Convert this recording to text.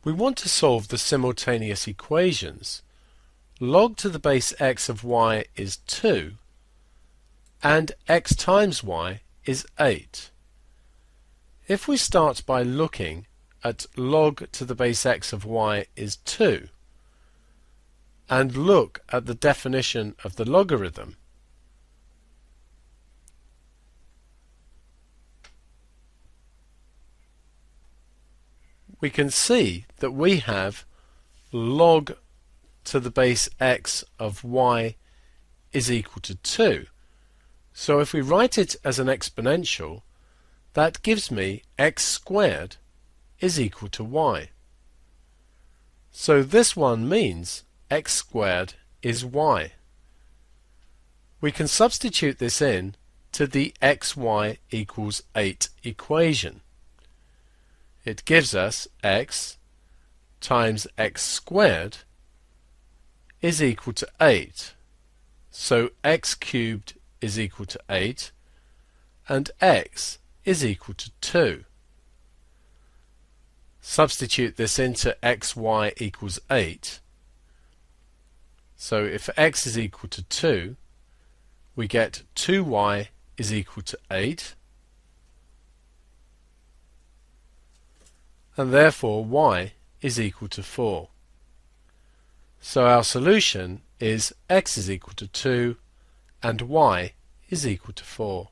We want to solve the simultaneous equations. Log to the base x of y is 2 and x times y is 8. If we start by looking at log to the base x of y is 2 and look at the definition of the logarithm, we can see that we have log to the base x of y is equal to 2. So if we write it as an exponential, that gives me x squared is equal to y. So this one means x squared is y. We can substitute this in to the xy equals 8 equation. It gives us x times x squared is equal to 8. So x cubed is equal to 8 and x is equal to 2. Substitute this into xy equals 8. So if x is equal to 2, we get 2y is equal to 8, and therefore y is equal to 4. So our solution is x is equal to 2 and y is equal to 4.